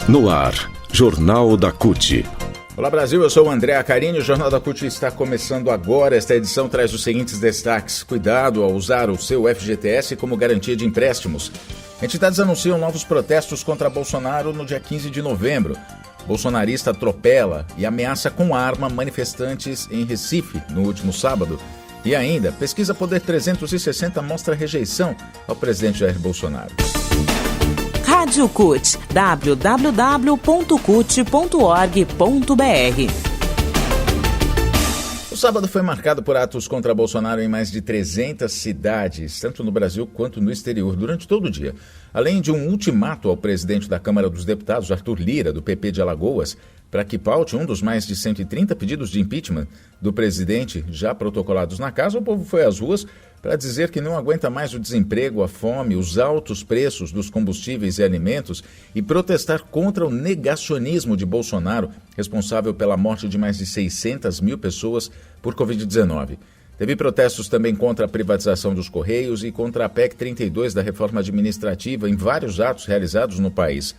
No ar, Jornal da CUT. Olá Brasil, eu sou o André Acarini, o Jornal da CUT está começando agora. Esta edição traz os seguintes destaques. Cuidado ao usar o seu FGTS como garantia de empréstimos. Entidades anunciam novos protestos contra Bolsonaro no dia 15 de novembro. Bolsonarista atropela e ameaça com arma manifestantes em Recife no último sábado. E ainda, pesquisa Poder 360 mostra rejeição ao presidente Jair Bolsonaro. Rádio CUT, www.cut.org.br. O sábado foi marcado por atos contra Bolsonaro em mais de 300 cidades, tanto no Brasil quanto no exterior, durante todo o dia. Além de um ultimato ao presidente da Câmara dos Deputados, Arthur Lira, do PP de Alagoas, para que paute um dos mais de 130 pedidos de impeachment do presidente já protocolados na casa, o povo foi às ruas para dizer que não aguenta mais o desemprego, a fome, os altos preços dos combustíveis e alimentos e protestar contra o negacionismo de Bolsonaro, responsável pela morte de mais de 600 mil pessoas por Covid-19. Teve protestos também contra a privatização dos Correios e contra a PEC 32 da reforma administrativa em vários atos realizados no país.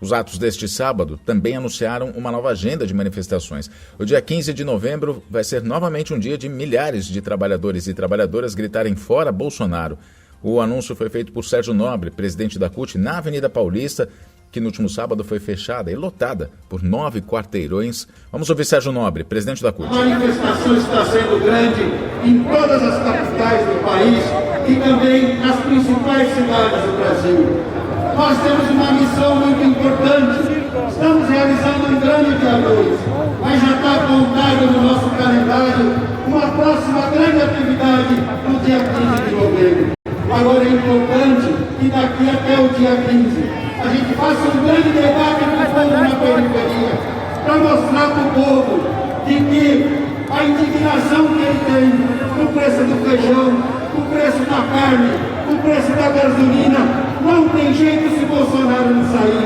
Os atos deste sábado também anunciaram uma nova agenda de manifestações. O dia 15 de novembro vai ser novamente um dia de milhares de trabalhadores e trabalhadoras gritarem fora Bolsonaro. O anúncio foi feito por Sérgio Nobre, presidente da CUT, na Avenida Paulista, que no último sábado foi fechada e lotada por 9 quarteirões. Vamos ouvir Sérgio Nobre, presidente da CUT. A manifestação está sendo grande em todas as capitais do país e também nas principais cidades do Brasil. Nós temos uma missão muito importante. Estamos realizando um grande dia 2, mas já está apontado no nosso calendário uma próxima grande atividade no dia 15 de novembro. Agora é importante que daqui até o dia 15 a gente faça um grande debate com o povo na periferia, para mostrar para o povo de que a indignação que ele tem com o preço do feijão, com o preço da carne, com o preço da gasolina, não tem jeito se Bolsonaro não sair.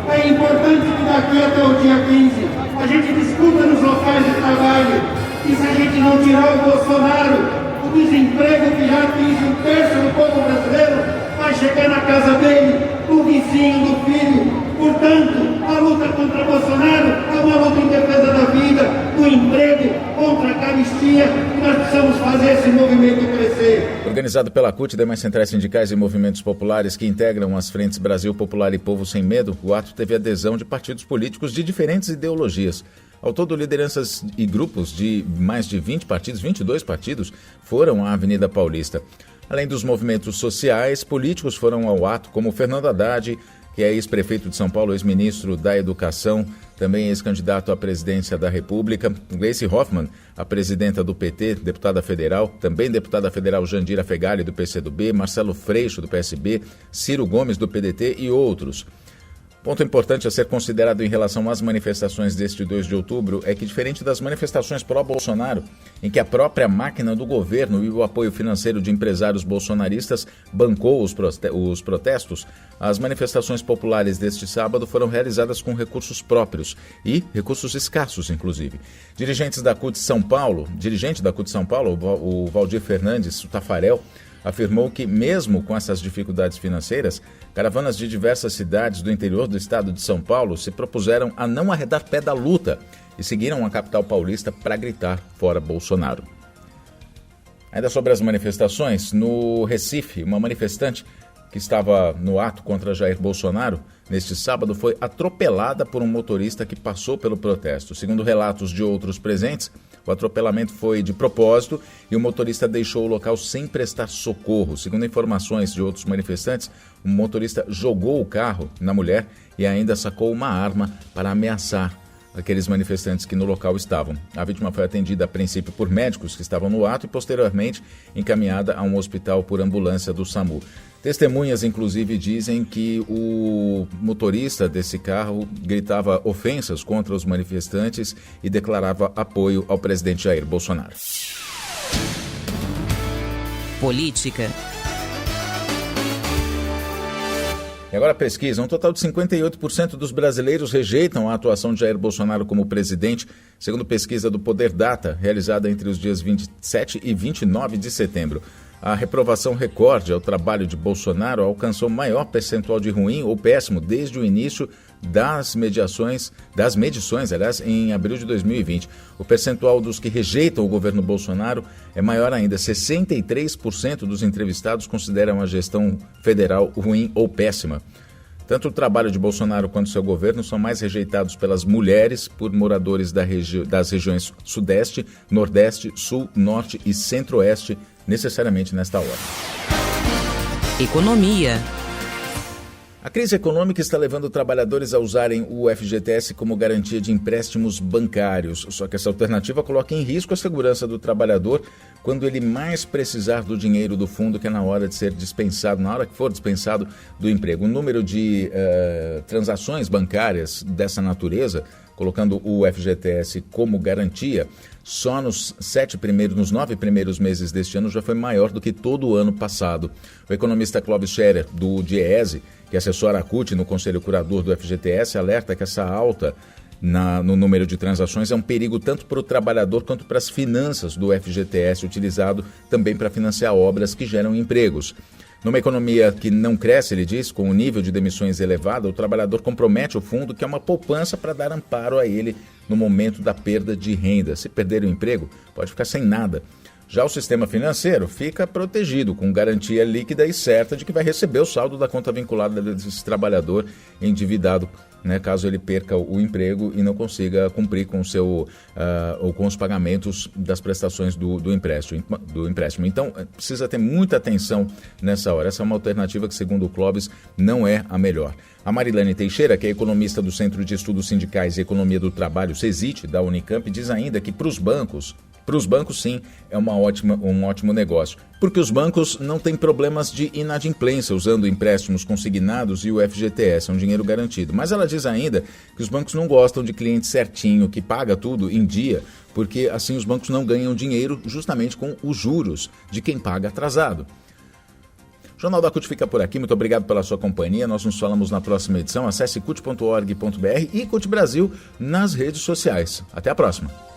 É importante que daqui até o dia 15 a gente discuta nos locais de trabalho e se a gente não tirar o Bolsonaro, o desemprego que já atinge 1/3 do povo brasileiro vai chegar na casa dele, do vizinho, do filho. Portanto, a luta contra Bolsonaro é uma luta em defesa da vida, do emprego, contra a carestia, e nós precisamos fazer esse movimento crescer. Organizado pela CUT, demais centrais sindicais e movimentos populares que integram as frentes Brasil Popular e Povo Sem Medo, o ato teve adesão de partidos políticos de diferentes ideologias. Ao todo, lideranças e grupos de mais de 20 partidos, 22 partidos, foram à Avenida Paulista. Além dos movimentos sociais, políticos foram ao ato, como Fernando Haddad, que é ex-prefeito de São Paulo, ex-ministro da Educação, também ex-candidato à presidência da República, Gleice Hoffmann, a presidenta do PT, deputada federal, também deputada federal Jandira Fegali, do PCdoB, Marcelo Freixo, do PSB, Ciro Gomes, do PDT e outros. Ponto importante a ser considerado em relação às manifestações deste 2 de outubro é que, diferente das manifestações pró-Bolsonaro, em que a própria máquina do governo e o apoio financeiro de empresários bolsonaristas bancou os protestos, as manifestações populares deste sábado foram realizadas com recursos próprios e recursos escassos, inclusive. Dirigente da CUT São Paulo, o Valdir Fernandes, o Tafarel, afirmou que, mesmo com essas dificuldades financeiras, caravanas de diversas cidades do interior do estado de São Paulo se propuseram a não arredar pé da luta e seguiram a capital paulista para gritar fora Bolsonaro. Ainda sobre as manifestações, no Recife, uma manifestante que estava no ato contra Jair Bolsonaro, neste sábado, foi atropelada por um motorista que passou pelo protesto. Segundo relatos de outros presentes, o atropelamento foi de propósito e o motorista deixou o local sem prestar socorro. Segundo informações de outros manifestantes, o motorista jogou o carro na mulher e ainda sacou uma arma para ameaçar aqueles manifestantes que no local estavam. A vítima foi atendida a princípio por médicos que estavam no ato e posteriormente encaminhada a um hospital por ambulância do SAMU. Testemunhas, inclusive, dizem que o motorista desse carro gritava ofensas contra os manifestantes e declarava apoio ao presidente Jair Bolsonaro. Política. E agora a pesquisa. Um total de 58% dos brasileiros rejeitam a atuação de Jair Bolsonaro como presidente, segundo pesquisa do Poder Data, realizada entre os dias 27 e 29 de setembro. A reprovação recorde ao trabalho de Bolsonaro alcançou o maior percentual de ruim ou péssimo desde o início das medições, em abril de 2020. O percentual dos que rejeitam o governo Bolsonaro é maior ainda. 63% dos entrevistados consideram a gestão federal ruim ou péssima. Tanto o trabalho de Bolsonaro quanto seu governo são mais rejeitados pelas mulheres, por moradores das regiões Sudeste, Nordeste, Sul, Norte e Centro-Oeste, necessariamente nesta hora. Economia. A crise econômica está levando trabalhadores a usarem o FGTS como garantia de empréstimos bancários. Só que essa alternativa coloca em risco a segurança do trabalhador quando ele mais precisar do dinheiro do fundo, que é na hora de ser dispensado, na hora que for dispensado do emprego. O número de transações bancárias dessa natureza, colocando o FGTS como garantia, só nos 9 primeiros meses deste ano já foi maior do que todo o ano passado. O economista Clóvis Scherer, do DIEESE, que assessora a CUT no Conselho Curador do FGTS, alerta que essa alta no número de transações é um perigo tanto para o trabalhador quanto para as finanças do FGTS, utilizado também para financiar obras que geram empregos. Numa economia que não cresce, ele diz, com o nível de demissões elevado, o trabalhador compromete o fundo, que é uma poupança para dar amparo a ele no momento da perda de renda. Se perder o emprego, pode ficar sem nada. Já o sistema financeiro fica protegido, com garantia líquida e certa de que vai receber o saldo da conta vinculada desse trabalhador endividado, caso ele perca o emprego e não consiga cumprir com ou com os pagamentos das prestações do empréstimo. Então, precisa ter muita atenção nessa hora. Essa é uma alternativa que, segundo o Clóvis, não é a melhor. A Marilane Teixeira, que é economista do Centro de Estudos Sindicais e Economia do Trabalho, CESIT, da Unicamp, diz ainda que para os bancos, sim, é um ótimo negócio, porque os bancos não têm problemas de inadimplência usando empréstimos consignados e o FGTS, é um dinheiro garantido. Mas ela diz ainda que os bancos não gostam de cliente certinho, que paga tudo em dia, porque assim os bancos não ganham dinheiro justamente com os juros de quem paga atrasado. O Jornal da CUT fica por aqui, muito obrigado pela sua companhia, nós nos falamos na próxima edição, acesse cut.org.br e CUT Brasil nas redes sociais. Até a próxima!